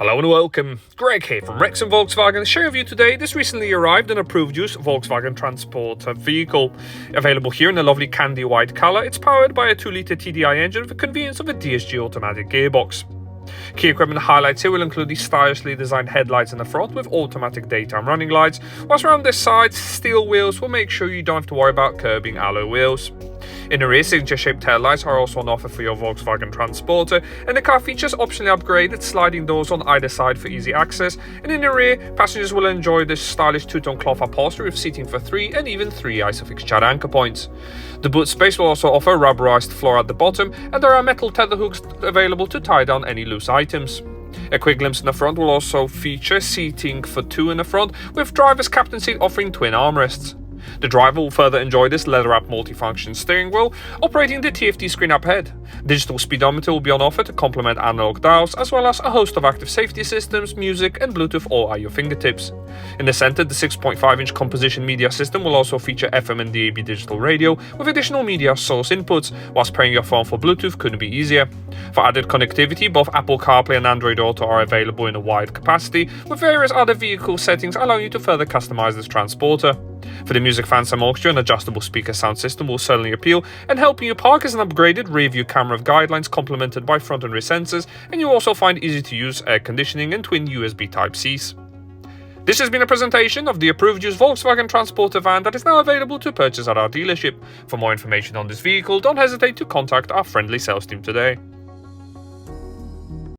Hello and welcome, Greg here from Rex and Volkswagen, sharing with you today this recently arrived and approved use Volkswagen Transporter vehicle. Available here in a lovely candy white colour, it's powered by a 2-litre TDI engine with the convenience of a DSG automatic gearbox. Key equipment highlights here will include the stylishly designed headlights in the front with automatic daytime running lights, whilst around the sides, steel wheels will make sure you don't have to worry about curbing alloy wheels. In the rear, signature-shaped taillights are also on offer for your Volkswagen Transporter, and the car features optionally upgraded sliding doors on either side for easy access, and in the rear, passengers will enjoy this stylish two-tone cloth upholstery with seating for 3 and even 3 ISOFIX chat anchor points. The boot space will also offer a rubberized floor at the bottom, and there are metal tether hooks available to tie down any loose items. A quick glimpse in the front will also feature seating for 2 in the front, with driver's captain seat offering twin armrests. The driver will further enjoy this leather-wrapped multifunction steering wheel, operating the TFT screen up ahead. Digital speedometer will be on offer to complement analog dials, as well as a host of active safety systems, music and Bluetooth all at your fingertips. In the center, the 6.5-inch composition media system will also feature FM and DAB digital radio with additional media source inputs, whilst pairing your phone for Bluetooth couldn't be easier. For added connectivity, both AppleCarPlay and AndroidAuto are available in a wide capacity, with various other vehicle settings allowing you to further customize this transporter. For the music fans, some orchestra and adjustable speaker sound system will certainly appeal, and helping you park is an upgraded rear view camera with guidelines complemented by front and rear sensors, and you'll also find easy to use air conditioning and twin USB Type-Cs. This has been a presentation of the approved used Volkswagen Transporter van that is now available to purchase at our dealership. For more information on this vehicle, don't hesitate to contact our friendly sales team today.